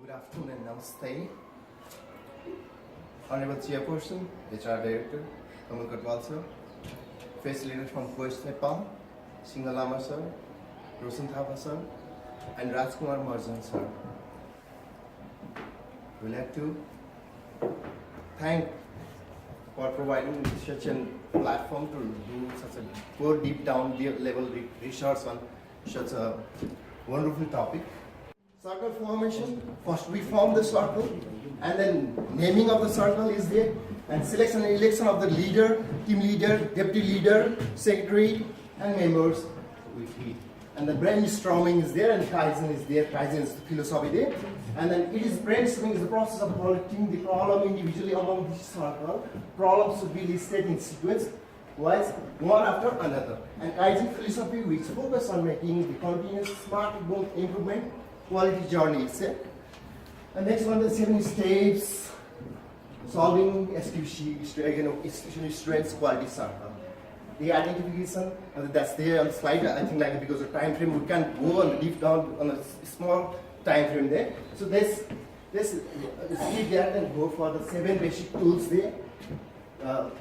Good afternoon and namaste. Honorable Chairperson, HR Director, Kamal Katwal sir, Facilitator from QUEST-Nepal, Singa Lama sir, Rosan Thapa sir, and Rajkumar Maharjan sir. We'd like to thank for providing such a platform to do such a go deep down level research on such a wonderful topic. Circle formation, first we form the circle and then naming of the circle is there, and selection and election of the leader, team leader, deputy leader, secretary and members with it. And the brainstorming is there and Kaizen is there, Kaizen is the philosophy there. And then it is brainstorming is the process of collecting the problem individually among this circle. Problems should be listed in sequence wise, one after another. And Kaizen philosophy which focus on making the continuous smart improvement quality journey itself. And next one, the 7 steps, solving SQC, students quality circle. The identification, that's there on the slide, I think like because of time frame, we can't go on the deep down on a small time frame there. So this skip that and go for the 7 basic tools there.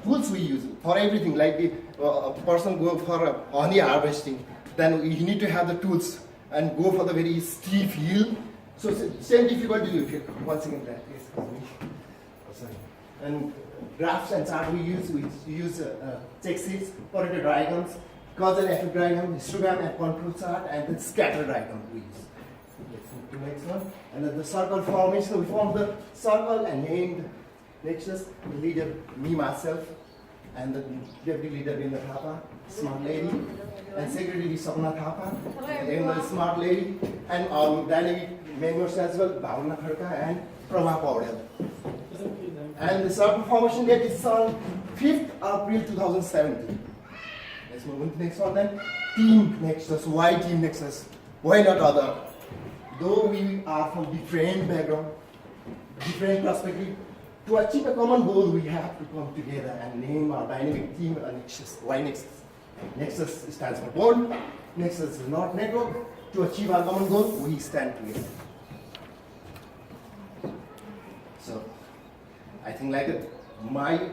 Tools we use for everything, like a person go for honey harvesting, then you need to have the tools and go for the very steep hill. So same difficulty you feel. Once again, that excuse me. Oh, sorry. And graphs and chart we use check sheets, pointer diagrams, cause and effect diagram, histogram and control chart, and then scatter diagram we use. Let's move to the next one. And then the circle formation, we form the circle and named Nexus, the leader, me myself, and the deputy leader in the Thapa, smart lady, and secretary Sapna Thapa, and the smart lady, and dynamic members as well, Bhavna Kharka and Prabha Paudel. And the circle formation date is on 5th April 2017. Let's move on to the next one then. Team Nexus. Why Team Nexus? Why not other? Though we are from different background, different perspective, to achieve a common goal, we have to come together and name our dynamic team Nexus. Why Nexus? Nexus stands for board. Nexus is not network. To achieve our common goal, we stand together. So, I think like my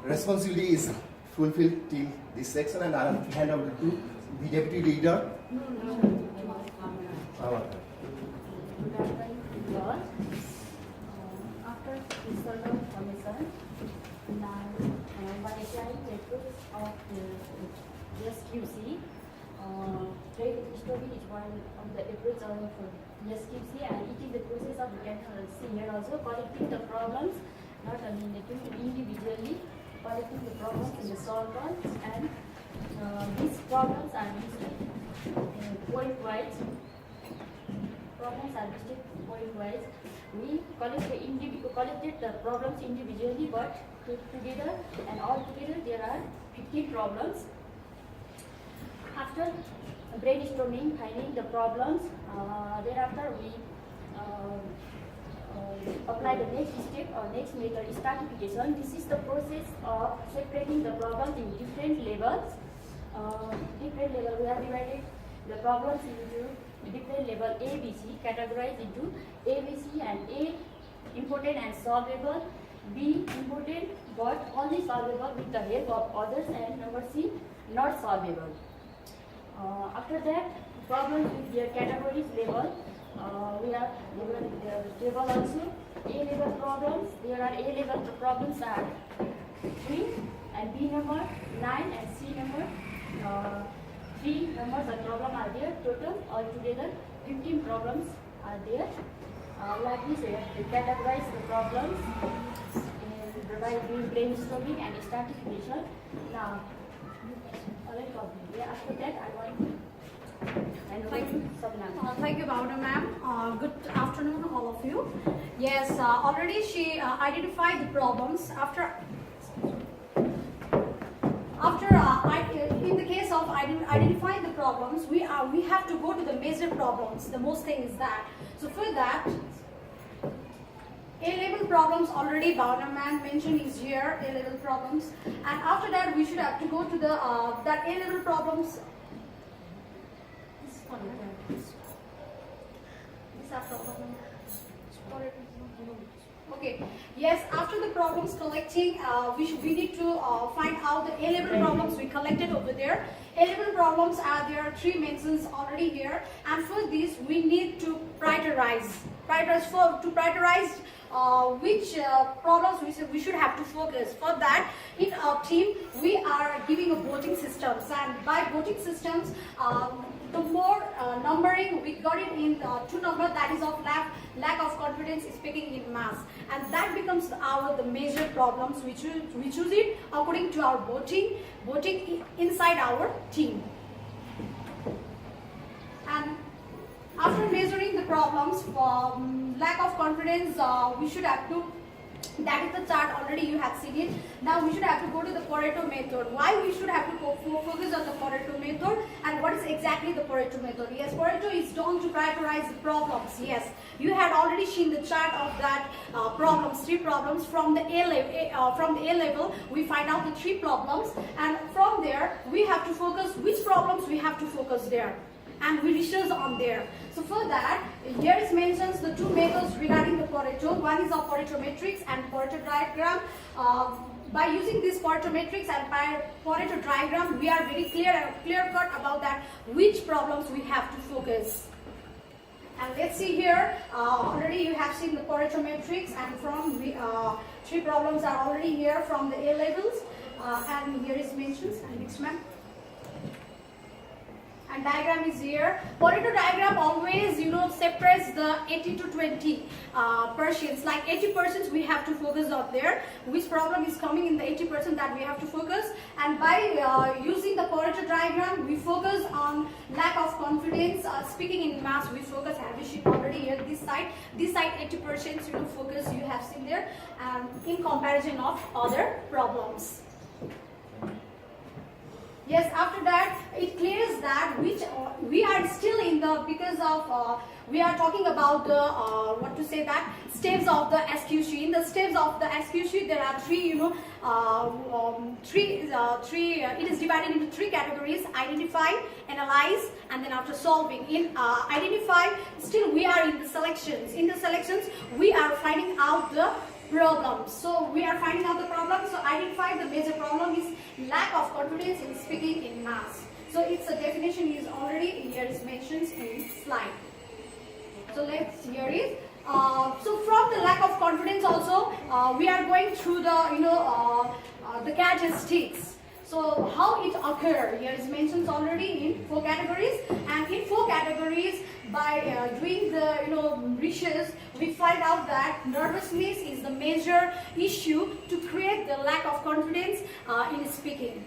responsibility is fulfilled till this section, and I'll hand over to the deputy leader. After this sort of commission, now by applying the tools of the SQC, trade story is one of the approach of the SQC, and it is the process of we can see here also collecting the problems, not only in the team, individually collecting the problems in the circles, and these problems are listed point-wise. Problems are listed point-wise. We collected the problems individually, but together and all together there are 15 problems. After brainstorming, finding the problems, thereafter we apply the next step or next method, stratification. This is the process of separating the problems in different levels. We have divided the problems into different level A, B, C, categorized into A, B, C, and A important and solvable, B important but only solvable with the help of others, and number C not solvable. After that, problems with their categories level, we have given the table also. A level problems, there are A level problems are 3 and B number 9 and C number 3 numbers of problem are there. Total altogether 15 problems are there. Like we said, we categorize the problems by doing brainstorming and stratification. Now, after that, I want thank you, Bhavna ma'am. Good afternoon, all of you. Yes, already she identified the problems. In the case of identifying the problems, we have to go to the major problems. The most thing is that. So for that, A-level problems already Bhavna ma'am mentioned is here, A-level problems. And after that, we should have to go to the that A-level problems. These are problem. Okay. Yes, after the problems collecting, we need to find out the A-level problems we collected over there. A-level problems there are 3 mentions already here, and for this we need to prioritize. To prioritize which problems we should have to focus. For that, in our team we are giving a voting systems, and by voting systems, the more numbering we got it in 2 number, that is of lack of confidence speaking in mass, and that becomes the major problems. We choose it according to our voting inside our team. And after measuring the problems for lack of confidence, we should have to, that is the chart, already you have seen it. Now we should have to go to the Pareto method. Why we should have to focus on the Pareto method, and what is exactly the Pareto method? Yes, Pareto is done to prioritize the problems. Yes, you had already seen the chart of that problems, 3 problems from the A level. We find out the 3 problems, and from there we have to focus which problems we have to focus there, and we research on there. So for that, here is mentions the 2 methods regarding the Pareto. One is a Pareto matrix and Pareto diagram. By using this Pareto matrix and Pareto diagram, we are very clear cut about that which problems we have to focus. And let's see here, already you have seen the Pareto matrix, and from the 3 problems are already here from the A levels, and here is mentions. And next, ma'am. And diagram is here. Pareto diagram always, separates the 80 to 20 percents. Like 80% we have to focus on there. Which problem is coming in the 80% that we have to focus. And by using the Pareto diagram, we focus on lack of confidence. Speaking in mass, we focus, have you seen already here, this side 80% focus you have seen there, in comparison of other problems. Yes, after that, it clears that which we are still in the, because of we are talking about the steps of the SQC. In the steps of the SQC, there are 3, it is divided into 3 categories: identify, analyze, and then after solving. In identify, still we are in the selections. In the selections, we are finding out the problems. So we are finding out the problems. So identify, the major problem is lack of confidence in speaking in mass. So its definition is already here, is mentioned in slide. So let's hear it. So from the lack of confidence also, we are going through the characteristics. So how it occurs, here is mentioned already in 4 categories, and in 4 categories, by doing the research, we find out that nervousness is the major issue to create the lack of confidence in speaking.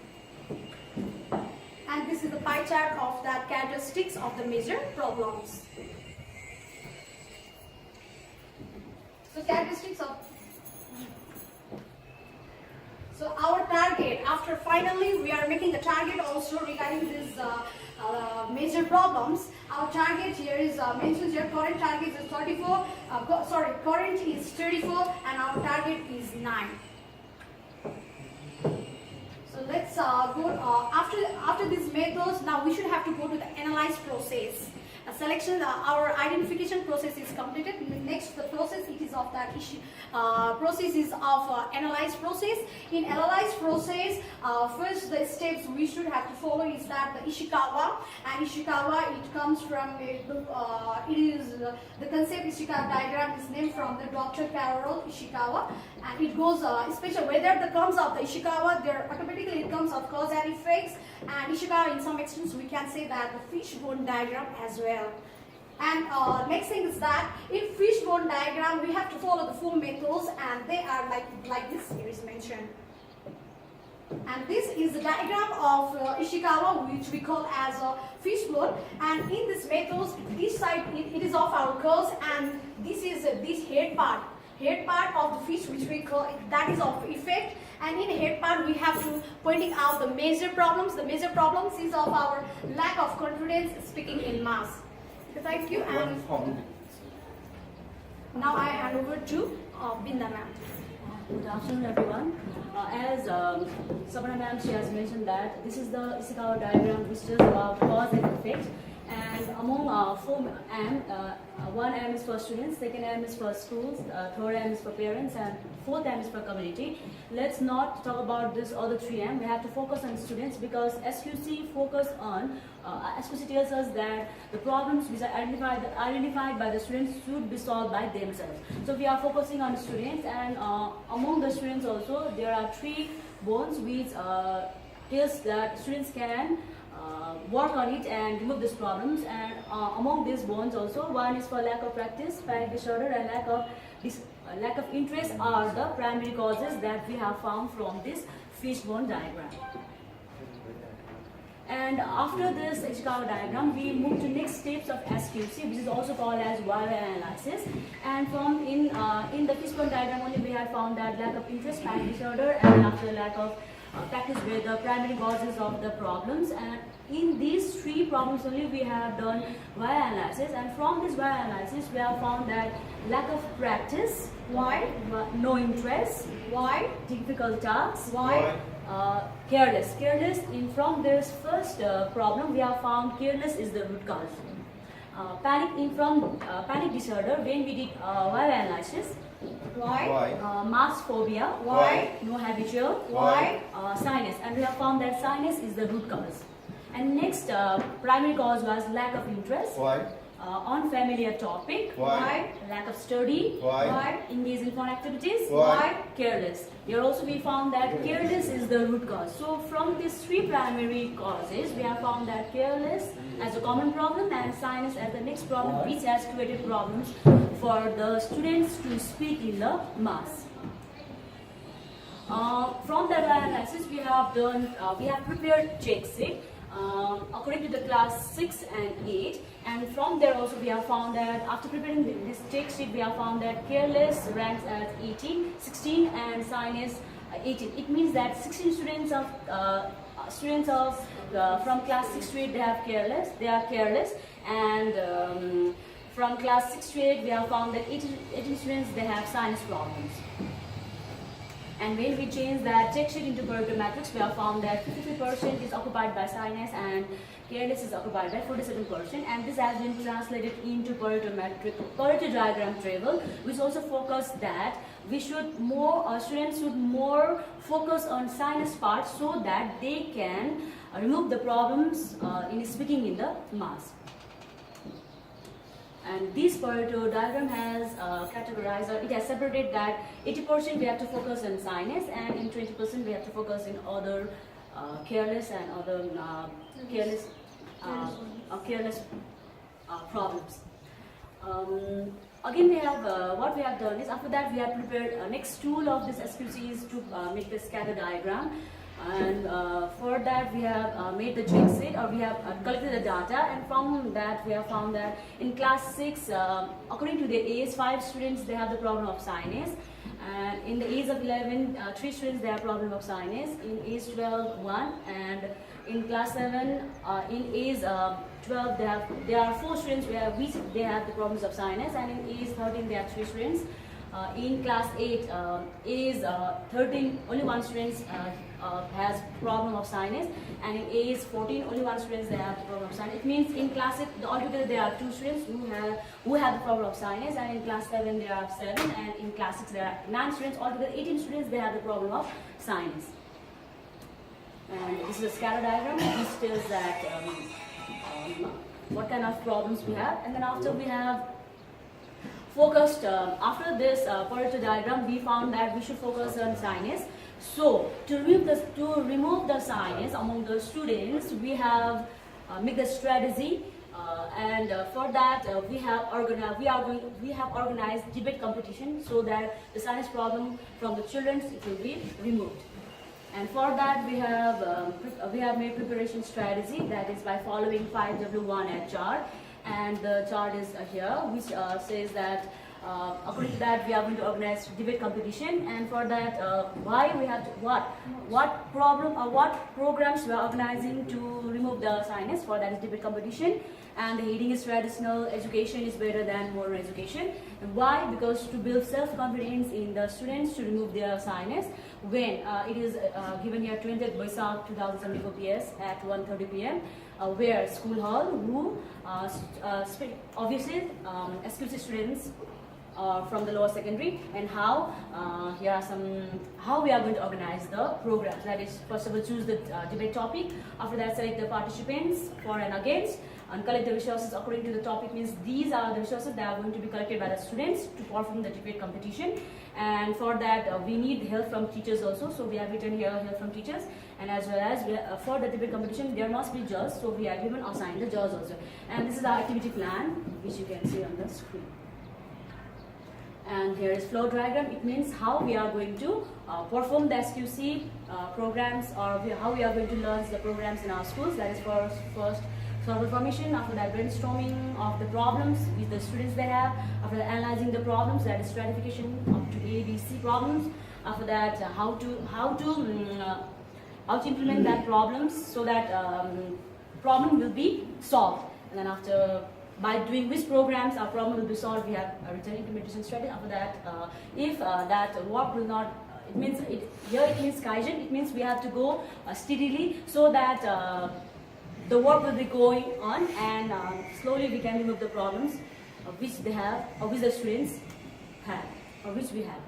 And this is the pie chart of that characteristics of the major problems. So characteristics of, so our target, after finally we are making a target also regarding this major problems. Our target here is mentioned here, current target is 34, current is 34, and our target is 9. So let's go, after these methods, now we should have to go to the analyze process. Selection, our identification process is completed. Next, the process, it is of that issue. Process is of analyze process. In analyze process, first the steps we should have to follow is that the Ishikawa, and Ishikawa, it comes from the concept Ishikawa diagram is named from the Dr. Carol Ishikawa, and it goes especially whether the comes of the Ishikawa, there automatically it comes of cause and effects, and Ishikawa in some extents we can say that the fishbone diagram as well. And next thing is that in fishbone diagram we have to follow the 4 methods, and they are like this here is mentioned. And this is the diagram of Ishikawa, which we call as a fishbone. And in this methods, this side it is of our curves, and this is this head part of the fish, which we call that is of effect. And in head part we have to pointing out the major problems. The major problems is of our lack of confidence speaking in mass. Thank you. And now I hand over to Binda ma'am. Good afternoon, everyone. As Sabana ma'am, she has mentioned that this is the Ishikawa diagram, which is about cause and effect. And among 4M, 1M is for students, 2M is for schools, 3rd M is for parents, and 4th M is for community. Let's not talk about this other 3M. We have to focus on students because SQC focus on, SQC tells us that the problems which are identified by the students should be solved by themselves. So we are focusing on students, and among the students also there are 3 bones which tells that students can work on it and remove these problems. And among these bones also, one is for lack of practice, panic disorder, and lack of interest are the primary causes that we have found from this fishbone diagram. And after this Adhikari diagram, we move to next steps of SQC, which is also called as YY analysis. And from in the fishbone diagram only, we have found that lack of interest, panic disorder, and after lack of practice were the primary causes of the problems. And in these 3 problems only we have done Y analysis, and from this Y analysis we have found that lack of practice, Why? no interest, Why? difficult tasks, Why? careless. From this first problem we have found careless is the root cause. Panic disorder, when we did Y analysis, Why? mass phobia, Why? no habitual, Why? sinus, and we have found that sinus is the root cause. And next primary cause was lack of interest, Why? unfamiliar topic, Why? lack of study, Why? engage in fun activities, Why? careless. Here also we found that careless is the root cause. So from these 3 primary causes, we have found that careless as a common problem and sinus as the next problem, which has created problems for the students to speak in the mass. From that analysis, we have prepared check sheet according to the class 6 and 8, and from there also we have found that after preparing this check sheet, we have found that careless ranks as 16 and sinus 18. It means that 16 students from class 6 to 8 they are careless, and from class 6 to 8 we have found that 18 students they have sinus problems. And when we change that check sheet into Pareto matrix, we have found that 53% is occupied by sinus and careless is occupied by 47%. And this has been translated into Pareto matrix, Pareto diagram table, which also focus that we should students should more focus on sinus part so that they can remove the problems in speaking in the mass. And this Pareto diagram has categorized, or it has separated that 80% we have to focus on sinus, and in 20% we have to focus in other careless and other careless problems. Again, we have what we have done is after that we have prepared next tool of this SQC is to make the scatter diagram. And for that we have made the check sheet, or we have collected the data, and from that we have found that in class 6, according to the age, 5 students they have the problem of sinus, and in the age of 11, 3 students they have problem of sinus, in age 12, 1, and in class 7, in age 12 there are 4 students which they have the problems of sinus, and in age 13 there are 3 students. In class 8, age 13, only 1 student has problem of sinus, and in age 14, only 1 student they have the problem of sinus. It means in class 8, altogether there are 2 students who have the problem of sinus, and in class 7 there are 7, and in class 6 there are 9 students. Altogether 18 students they have the problem of sinus. And this is a scatter diagram which tells that what kind of problems we have, and then after we have focused, after this Pareto diagram, we found that we should focus on sinus. So to remove the sinus among the students, we have made the strategy, and for that we have organized debate competition so that the sinus problem from the children it will be removed. And for that we have made preparation strategy, that is by following 5W1 chart. And the chart is here, which says that according to that we are going to organize debate competition, and for that why we have to, what programs we are organizing to remove the sinus. For that is debate competition, and the heading is traditional education is better than modern education. And why? Because to build self-confidence in the students to remove their sinus, when it is given here 20th Baisakh 2074 PS at 1:30 PM. where school hall, who obviously SQC students from the lower secondary, and how here are some how we are going to organize the programs. That is, first of all, choose the debate topic. After that, select the participants for and against, and collect the resources according to the topic. Means these are the resources that are going to be collected by the students to perform the debate competition. And for that, we need help from teachers also. So we have written here help from teachers, and as well as for the debate competition, there must be judges. So we have even assigned the judges also. And this is our activity plan, which you can see on the screen. And here is flow diagram. It means how we are going to perform the SQC programs, or how we are going to launch the programs in our schools. That is first circle formation. After that, brainstorming of the problems with the students they have. After that, analyzing the problems. That is stratification up to A, B, C problems. After that, how to implement that problems so that problem will be solved. And then after, by doing which programs our problem will be solved, we have a written implementation strategy. After that, if that work will not, it means here it means Kaizen. It means we have to go steadily so that the work will be going on, and slowly we can remove the problems which they have, or which the students have, or which we have.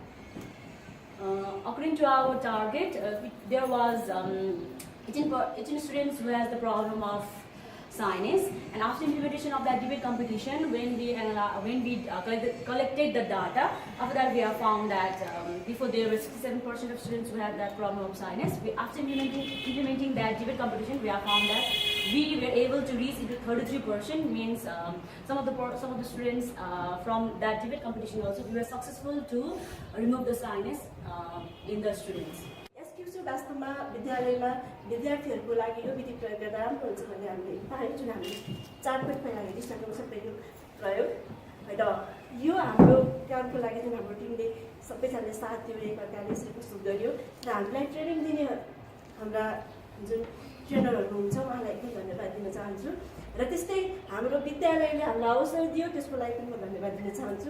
According to our target, there was 18 students who has the problem of sinus, and after implementation of that debate competition, when we collected the data, after that we have found that before there were 67% of students who had that problem of sinus. After implementing that debate competition, we have found that we were able to reach into 33%. Means some of the students from that debate competition also, we were successful to remove the sinus in the students. SQC वास्तवमा विद्यालयमा विद्यार्थीहरूको लागि यो विधि प्रयोग गर्दा राम्रो हुन्छ भन्ने हामीले पायौँ, जुन हामीले 4 मिनट पहिला हेरिसकेको छ यो प्रयोग। र यो हाम्रो कामको लागि जुन हाम्रो टिमले सबैजनाले साथ दियो, एकअर्काले यसरी प्रस्तुत गर्यो, र हामीलाई ट्रेनिङ दिने हाम्रा जुन ट्रेनरहरू हुन्छ उहाँलाई एकदम धन्यवाद दिन चाहन्छु। र त्यस्तै हाम्रो विद्यालयले हामीलाई अवसर दियो, त्यसको लागि पनि म धन्यवाद दिन चाहन्छु।